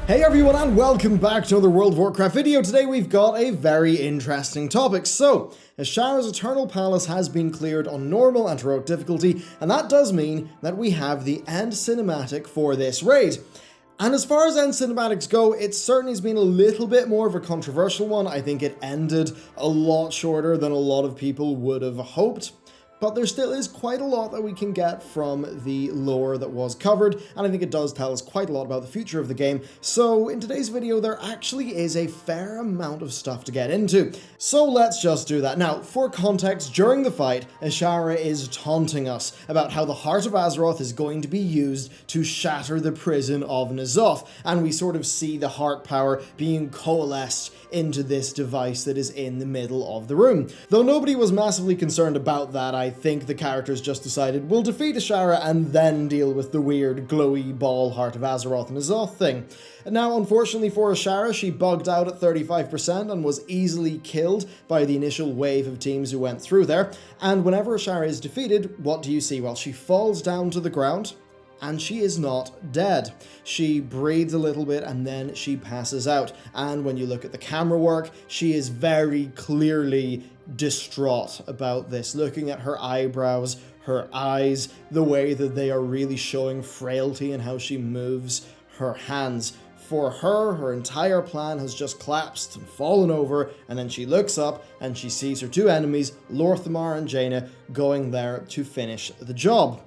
Hey everyone and welcome back to another World of Warcraft video. Today we've got a very interesting topic. So, Azshara's Eternal Palace has been cleared on normal and heroic difficulty, and that does mean that we have the end cinematic for this raid. And as far as end cinematics go, it certainly has been a little bit more of a controversial one. I think it ended a lot shorter than a lot of people would have hoped. But there still is quite a lot that we can get from the lore that was covered, and I think it does tell us quite a lot about the future of the game. So in today's video, there actually is a fair amount of stuff to get into. So let's just do that. Now, for context, during the fight, Azshara is taunting us about how the Heart of Azeroth is going to be used to shatter the prison of ny'lotha, and we sort of see the heart power being coalesced into this device that is in the middle of the room. Though nobody was massively concerned about that, I think the characters just decided we'll defeat Azshara and then deal with the weird glowy ball Heart of Azeroth and ny'lotha thing. And now, unfortunately for Azshara, she bugged out at 35% and was easily killed by the initial wave of teams who went through there. And whenever Azshara is defeated, what do you see? Well, she falls down to the ground, and she is not dead. She breathes a little bit and then she passes out. And when you look at the camera work, she is very clearly distraught about this. Looking at her eyebrows, her eyes, the way that they are really showing frailty and how she moves her hands. For her, her entire plan has just collapsed and fallen over, and then she looks up and she sees her two enemies, Lor'themar and Jaina, going there to finish the job.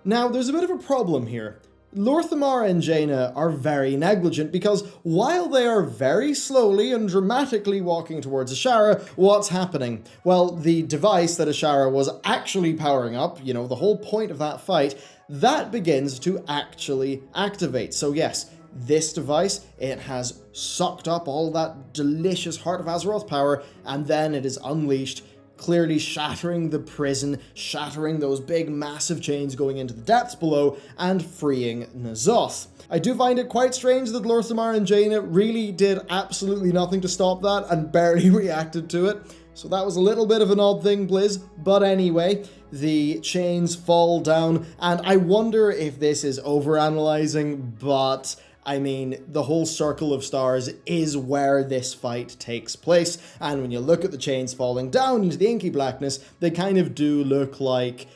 Now, there's a bit of a problem here. Lor'themar and Jaina are very negligent because while they are very slowly and dramatically walking towards Azshara, what's happening? Well, the device that Azshara was actually powering up, you know, the whole point of that fight, that begins to actually activate. So yes, this device, it has sucked up all that delicious Heart of Azeroth power, and then it is unleashed, clearly shattering the prison, shattering those big massive chains going into the depths below, and freeing ny'lotha. I do find it quite strange that Lor'themar and Jaina really did absolutely nothing to stop that and barely reacted to it. So that was a little bit of an odd thing, Blizz. But anyway, the chains fall down, and I wonder if this is overanalyzing, but I mean, the whole circle of stars is where this fight takes place, and when you look at the chains falling down into the inky blackness, they kind of do look like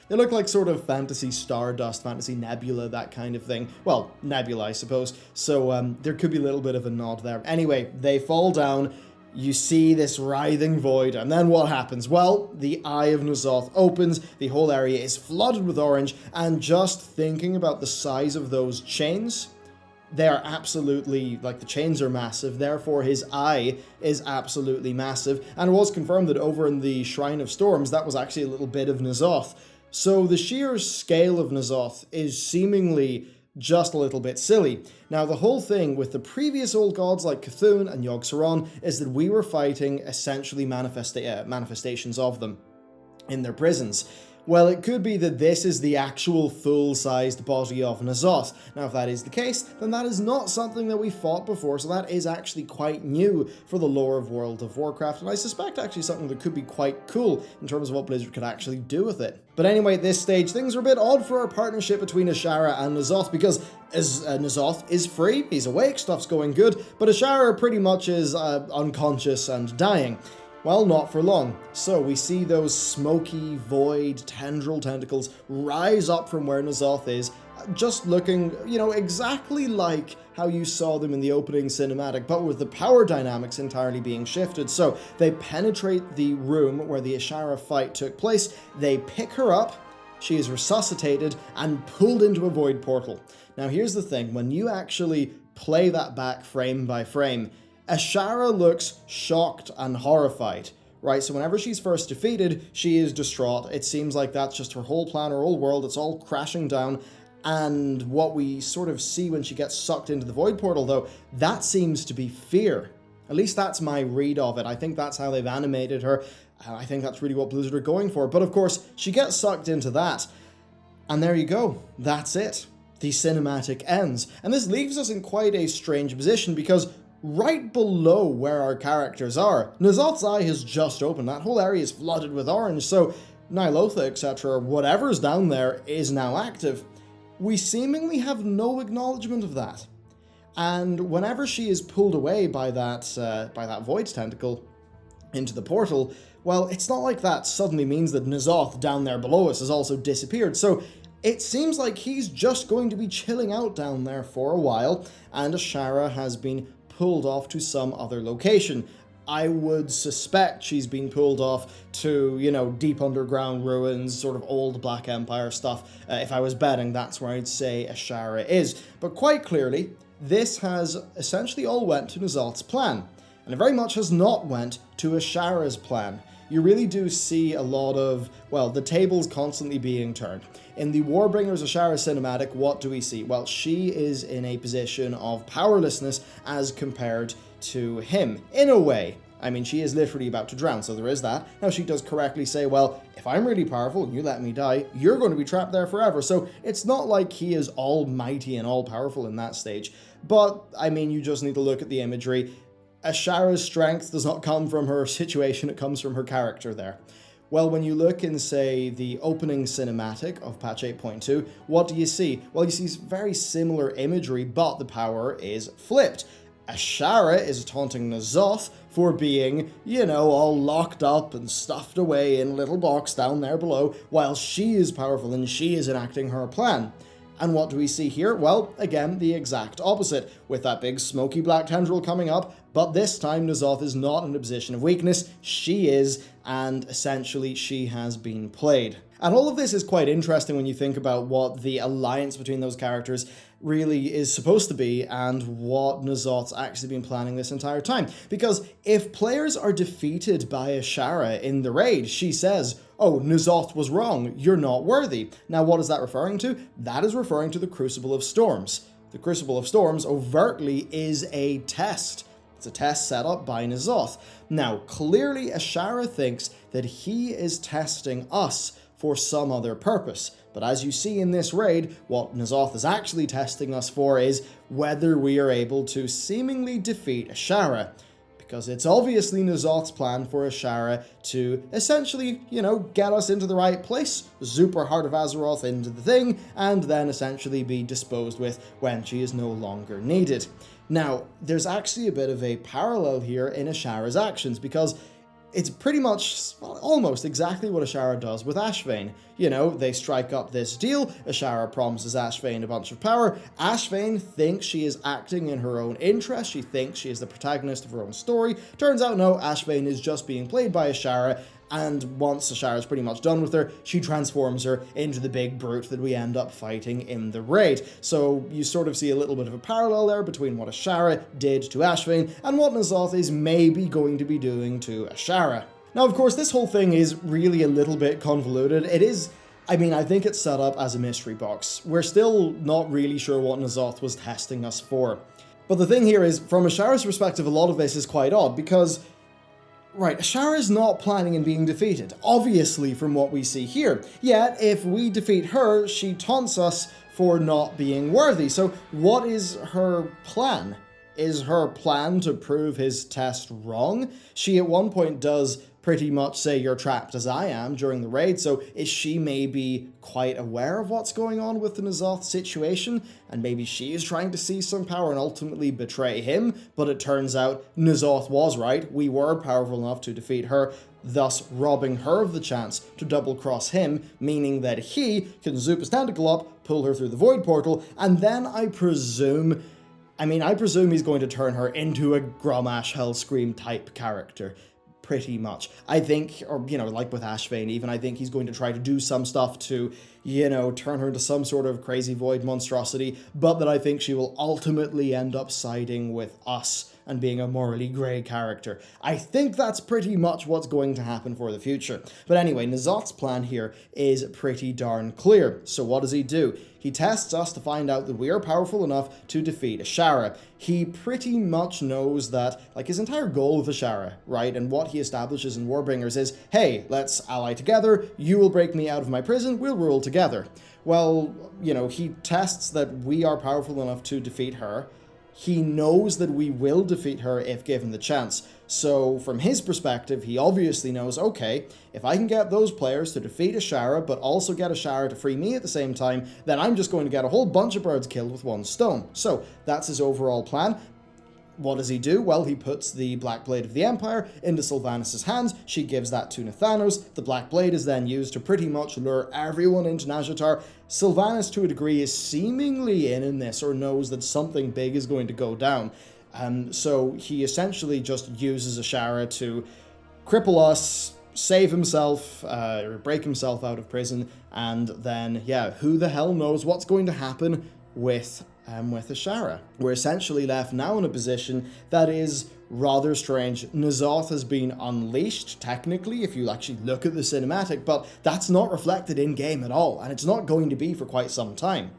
sort of fantasy stardust, fantasy nebula, that kind of thing. Well, nebula, I suppose. So there could be a little bit of a nod there. Anyway, they fall down. You see this writhing void, and then what happens? Well, the Eye of ny'lotha opens, the whole area is flooded with orange, and just thinking about the size of those chains, they are absolutely, like, the chains are massive, therefore his eye is absolutely massive, and it was confirmed that over in the Shrine of Storms, that was actually a little bit of ny'lotha. So the sheer scale of ny'lotha is seemingly just a little bit silly. Now, the whole thing with the previous old gods like Cthulhu and Yogg-Saron is that we were fighting essentially manifestations of them in their prisons. Well, it could be that this is the actual full-sized body of ny'lotha. Now, if that is the case, then that is not something that we fought before, so that is actually quite new for the lore of World of Warcraft, and I suspect actually something that could be quite cool in terms of what Blizzard could actually do with it. But anyway, at this stage, things are a bit odd for our partnership between Azshara and ny'lotha, because ny'lotha is free, he's awake, stuff's going good, but Azshara pretty much is unconscious and dying. Well, not for long. So we see those smoky, void, tendril tentacles rise up from where ny'lotha is, just looking, you know, exactly like how you saw them in the opening cinematic, but with the power dynamics entirely being shifted. So they penetrate the room where the Azshara fight took place, they pick her up, she is resuscitated and pulled into a void portal. Now here's the thing, when you actually play that back frame by frame, Azshara looks shocked and horrified, right? So whenever she's first defeated, she is distraught. It seems like that's just her whole plan, her whole world, it's all crashing down. And what we sort of see when she gets sucked into the void portal, though, that seems to be fear. At least that's my read of it. I think that's how they've animated her. I think that's really what Blizzard are going for. But of course, she gets sucked into that. And there you go. That's it. The cinematic ends. And this leaves us in quite a strange position because right below where our characters are, ny'lotha's eye has just opened. That whole area is flooded with orange, so ny'lotha, etc., whatever's down there is now active. We seemingly have no acknowledgement of that. And whenever she is pulled away by that void tentacle into the portal, well, it's not like that suddenly means that N'Zoth down there below us has also disappeared. So it seems like he's just going to be chilling out down there for a while, and Azshara has been pulled off to some other location. I would suspect she's been pulled off to, you know, deep underground ruins, sort of old Black Empire stuff. If I was betting, that's where I'd say Azshara is. But quite clearly, this has essentially all went to N'Zoth's plan. And it very much has not went to Azshara's plan. You really do see a lot of, well, the tables constantly being turned. In the Warbringers Azshara cinematic, what do we see? Well, she is in a position of powerlessness as compared to him, in a way. I mean, she is literally about to drown, so there is that. Now, she does correctly say, well, if I'm really powerful and you let me die, you're going to be trapped there forever. So it's not like he is almighty and all-powerful in that stage. But, I mean, you just need to look at the imagery. Azshara's strength does not come from her situation, it comes from her character there. Well, when you look in, say, the opening cinematic of patch 8.2, what do you see? Well, you see very similar imagery, but the power is flipped. Azshara is taunting N'Zoth for being, you know, all locked up and stuffed away in a little box down there below, while she is powerful and she is enacting her plan. And what do we see here? Well, again, the exact opposite, with that big smoky black tendril coming up, but this time N'Zoth is not in a position of weakness, she is, and essentially she has been played. And all of this is quite interesting when you think about what the alliance between those characters really is supposed to be and what N'Zoth's actually been planning this entire time. Because if players are defeated by Azshara in the raid, she says, oh, N'Zoth was wrong, you're not worthy. Now, what is that referring to? That is referring to the Crucible of Storms. The Crucible of Storms overtly is a test. It's a test set up by N'Zoth. Now, clearly Azshara thinks that he is testing us for some other purpose. But as you see in this raid, what N'Zoth is actually testing us for is whether we are able to seemingly defeat Azshara. Because it's obviously N'Zoth's plan for Azshara to essentially, you know, get us into the right place, zoop our Heart of Azeroth into the thing, and then essentially be disposed with when she is no longer needed. Now, there's actually a bit of a parallel here in Azshara's actions, because it's pretty much, well, almost exactly what Azshara does with Ashvane. You know, they strike up this deal, Azshara promises Ashvane a bunch of power, Ashvane thinks she is acting in her own interest, she thinks she is the protagonist of her own story, turns out no, Ashvane is just being played by Azshara, and once Azshara is pretty much done with her, she transforms her into the big brute that we end up fighting in the raid. So you sort of see a little bit of a parallel there between what Azshara did to Ashvane and what N'Zoth is maybe going to be doing to Azshara. Now, of course, this whole thing is really a little bit convoluted. It is, I mean, I think it's set up as a mystery box. We're still not really sure what N'Zoth was testing us for. But the thing here is, from Azshara's perspective, a lot of this is quite odd, because right, Azshara is not planning on being defeated, obviously from what we see here. Yet, if we defeat her, she taunts us for not being worthy. So what is her plan? Is her plan to prove his test wrong? She at one point does pretty much say you're trapped as I am during the raid, so is she maybe quite aware of what's going on with the N'Zoth situation? And maybe she is trying to seize some power and ultimately betray him, but it turns out N'Zoth was right, we were powerful enough to defeat her, thus robbing her of the chance to double-cross him, meaning that he can zoop his tentacle up, pull her through the void portal, and then I presume he's going to turn her into a Grommash Hellscream type character. Pretty much. I think, or, you know, like with Ashvane even, I think he's going to try to do some stuff to, you know, turn her into some sort of crazy void monstrosity, but that I think she will ultimately end up siding with us and being a morally grey character. I think that's pretty much what's going to happen for the future. But anyway, N'Zoth's plan here is pretty darn clear. So what does he do? He tests us to find out that we are powerful enough to defeat Azshara. He pretty much knows that, like, his entire goal with Azshara, right, and what he establishes in Warbringers is, hey, let's ally together, you will break me out of my prison, we'll rule together. Well, you know, he tests that we are powerful enough to defeat her, he knows that we will defeat her if given the chance. So from his perspective, he obviously knows, okay, if I can get those players to defeat Azshara, but also get Azshara to free me at the same time, then I'm just going to get a whole bunch of birds killed with one stone. So that's his overall plan. What does he do? Well, he puts the Black Blade of the Empire into Sylvanas' hands. She gives that to Ny'lotha. The Black Blade is then used to pretty much lure everyone into Nazjatar. Sylvanas, to a degree, is seemingly in this, or knows that something big is going to go down. So he essentially just uses Azshara to cripple us, save himself, or break himself out of prison, and then, yeah, who the hell knows what's going to happen with Azshara. We're essentially left now in a position that is rather strange. N'Zoth has been unleashed, technically, if you actually look at the cinematic, but that's not reflected in-game at all, and it's not going to be for quite some time.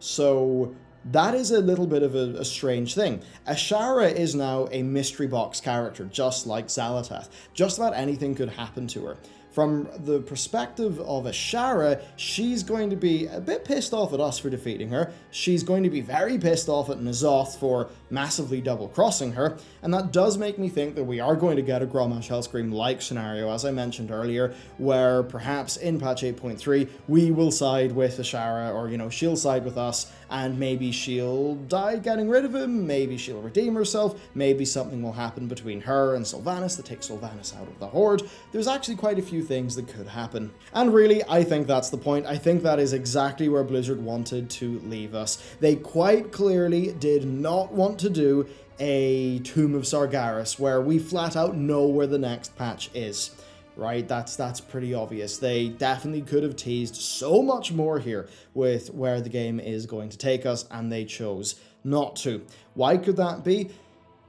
So that is a little bit of a strange thing. Azshara is now a mystery box character, just like Ny'lotha. Just about anything could happen to her. From the perspective of Azshara, she's going to be a bit pissed off at us for defeating her. She's going to be very pissed off at N'Zoth for massively double-crossing her, and that does make me think that we are going to get a Grommash Hellscream-like scenario, as I mentioned earlier, where perhaps in patch 8.3 we will side with Azshara, or, you know, she'll side with us, and maybe she'll die getting rid of him, maybe she'll redeem herself, maybe something will happen between her and Sylvanas that takes Sylvanas out of the Horde. There's actually quite a few things that could happen. And really, I think that's the point. I think that is exactly where Blizzard wanted to leave us. They quite clearly did not want to do a Tomb of Sargeras, where we flat out know where the next patch is. Right, that's pretty obvious. They definitely could have teased so much more here with where the game is going to take us, and they chose not to. Why could that be?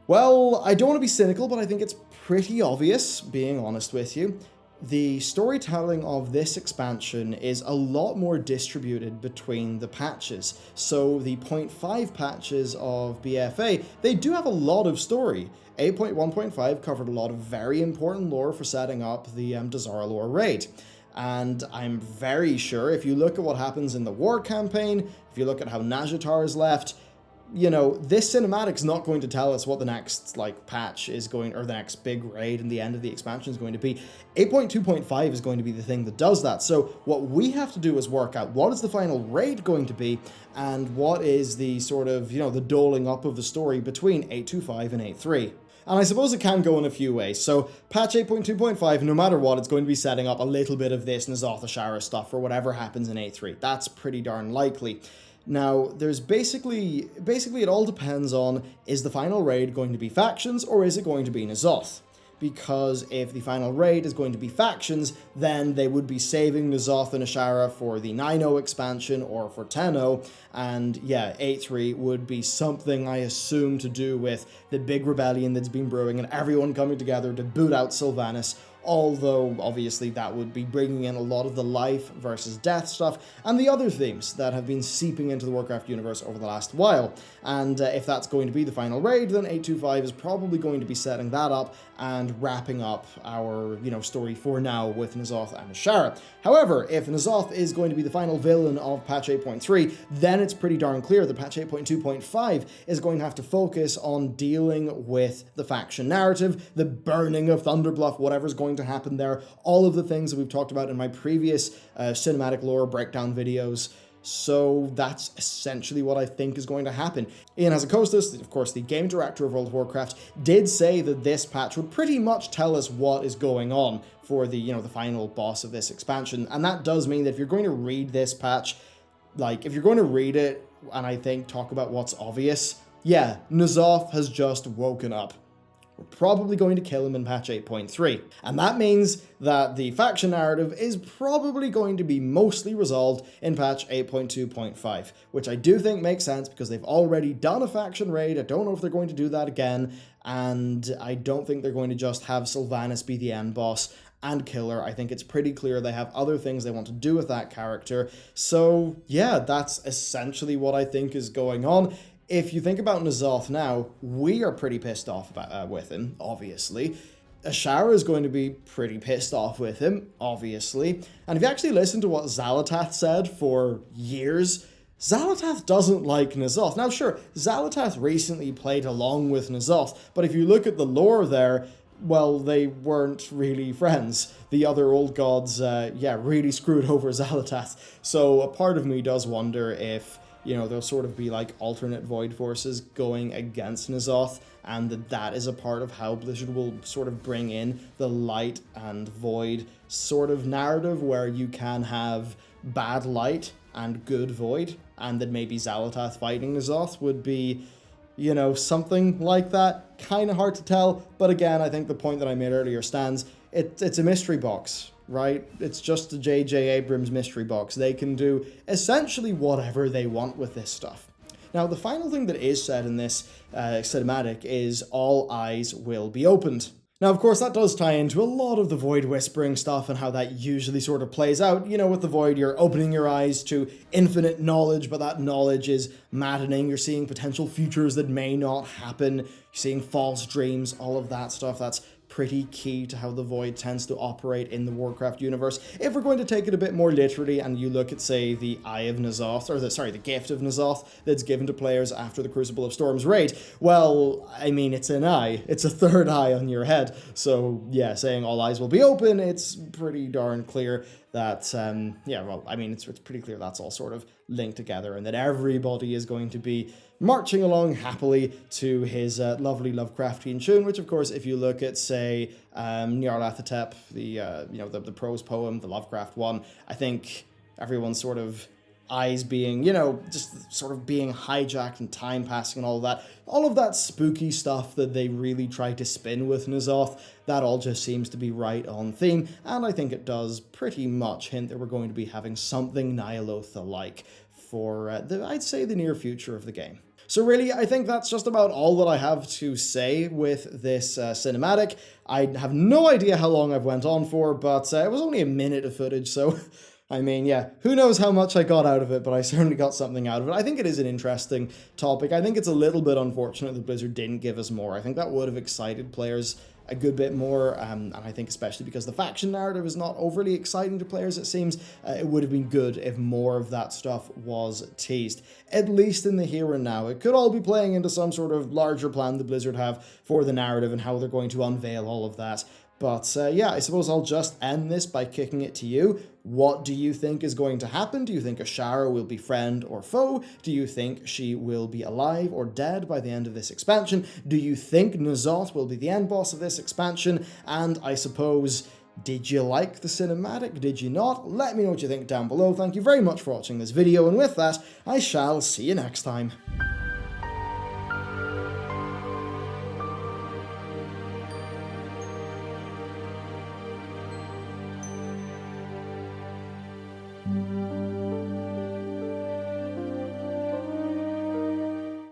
Well, I don't want to be cynical, but I think it's pretty obvious, being honest with you. The storytelling of this expansion is a lot more distributed between the patches. So the 0.5 patches of BFA, they do have a lot of story. 8.1.5 covered a lot of very important lore for setting up the Dazar'alor raid. And I'm very sure if you look at what happens in the war campaign, if you look at how Nazjatar is left, you know, this cinematic's not going to tell us what the next, like, patch is going, or the next big raid and the end of the expansion is going to be. 8.2.5 is going to be the thing that does that. So what we have to do is work out what is the final raid going to be, and what is the sort of, you know, the doling up of the story between 8.2.5 and 8.3. And I suppose it can go in a few ways. So patch 8.2.5, no matter what, it's going to be setting up a little bit of this N'Zoth Azshara stuff for whatever happens in 8.3. That's pretty darn likely. Now, there's basically it all depends on, is the final raid going to be factions, or is it going to be N'Zoth? Because if the final raid is going to be factions, then they would be saving N'Zoth and Azshara for the 9.0 expansion or for 10.0, and yeah, 8.3 would be something, I assume, to do with the big rebellion that's been brewing and everyone coming together to boot out Sylvanas. Although, obviously, that would be bringing in a lot of the life versus death stuff and the other themes that have been seeping into the Warcraft universe over the last while. And if that's going to be the final raid, then 8.2.5 is probably going to be setting that up and wrapping up our, you know, story for now with N'Zoth and Azshara. However, if N'Zoth is going to be the final villain of patch 8.3, then it's pretty darn clear that patch 8.2.5 is going to have to focus on dealing with the faction narrative, the burning of Thunderbluff, whatever's going to happen there, all of the things that we've talked about in my previous cinematic lore breakdown videos. So that's essentially what I think is going to happen. Ian Hazzikostas, of course the game director of World of Warcraft, did say that this patch would pretty much tell us what is going on for the, you know, the final boss of this expansion. And that does mean that if you're going to read this patch, like, if you're going to read it and I think talk about what's obvious, yeah, N'Zoth has just woken up. We're probably going to kill him in patch 8.3. And that means that the faction narrative is probably going to be mostly resolved in patch 8.2.5, which I do think makes sense because they've already done a faction raid. I don't know if they're going to do that again, and I don't think they're going to just have Sylvanas be the end boss and kill her. I think it's pretty clear they have other things they want to do with that character. So yeah, that's essentially what I think is going on. If you think about N'Zoth now, we are pretty pissed off with him, obviously. Azshara is going to be pretty pissed off with him, obviously. And if you actually listen to what Xal'atath said for years, Xal'atath doesn't like N'Zoth. Now sure, Xal'atath recently played along with N'Zoth, but if you look at the lore there, well, they weren't really friends. The other old gods, really screwed over Xal'atath. So a part of me does wonder if, there'll sort of be like alternate void forces going against N'Zoth, and that is a part of how Blizzard will sort of bring in the light and void sort of narrative, where you can have bad light and good void, and then maybe Xal'atath fighting N'Zoth would be, something like that. Kind of hard to tell, but again, I think the point that I made earlier stands. It's a mystery box, right? It's just a J.J. Abrams mystery box. They can do essentially whatever they want with this stuff. Now, the final thing that is said in this cinematic is all eyes will be opened. Now, of course, that does tie into a lot of the Void whispering stuff and how that usually sort of plays out. With the Void, you're opening your eyes to infinite knowledge, but that knowledge is maddening. You're seeing potential futures that may not happen. You're seeing false dreams, all of that stuff. That's pretty key to how the Void tends to operate in the Warcraft universe. If we're going to take it a bit more literally and you look at, say, the Eye of N'Zoth, or the Gift of N'Zoth that's given to players after the Crucible of Storms raid, well, I mean, it's an eye. It's a third eye on your head. So, yeah, saying all eyes will be open, it's pretty darn clear that, it's pretty clear that's all sort of linked together, and that everybody is going to be marching along happily to his lovely Lovecraftian tune, which, of course, if you look at, say, ny'lotha, the prose poem, the Lovecraft one, I think everyone's sort of eyes being, just sort of being hijacked and time passing and all of that spooky stuff that they really try to spin with N'Zoth, that all just seems to be right on theme, and I think it does pretty much hint that we're going to be having something ny'lotha-like for, I'd say, the near future of the game. So really, I think that's just about all that I have to say with this cinematic. I have no idea how long I've went on for, but it was only a minute of footage, so I mean, yeah, who knows how much I got out of it, but I certainly got something out of it. I think it is an interesting topic. I think it's a little bit unfortunate that Blizzard didn't give us more. I think that would have excited players a good bit more, and I think especially because the faction narrative is not overly exciting to players, it seems, it would have been good if more of that stuff was teased, at least in the here and now. It could all be playing into some sort of larger plan that Blizzard have for the narrative and how they're going to unveil all of that. But yeah, I suppose I'll just end this by kicking it to you. What do you think is going to happen? Do you think Azshara will be friend or foe? Do you think she will be alive or dead by the end of this expansion? Do you think N'Zoth will be the end boss of this expansion? And I suppose, did you like the cinematic? Did you not? Let me know what you think down below. Thank you very much for watching this video, and with that, I shall see you next time.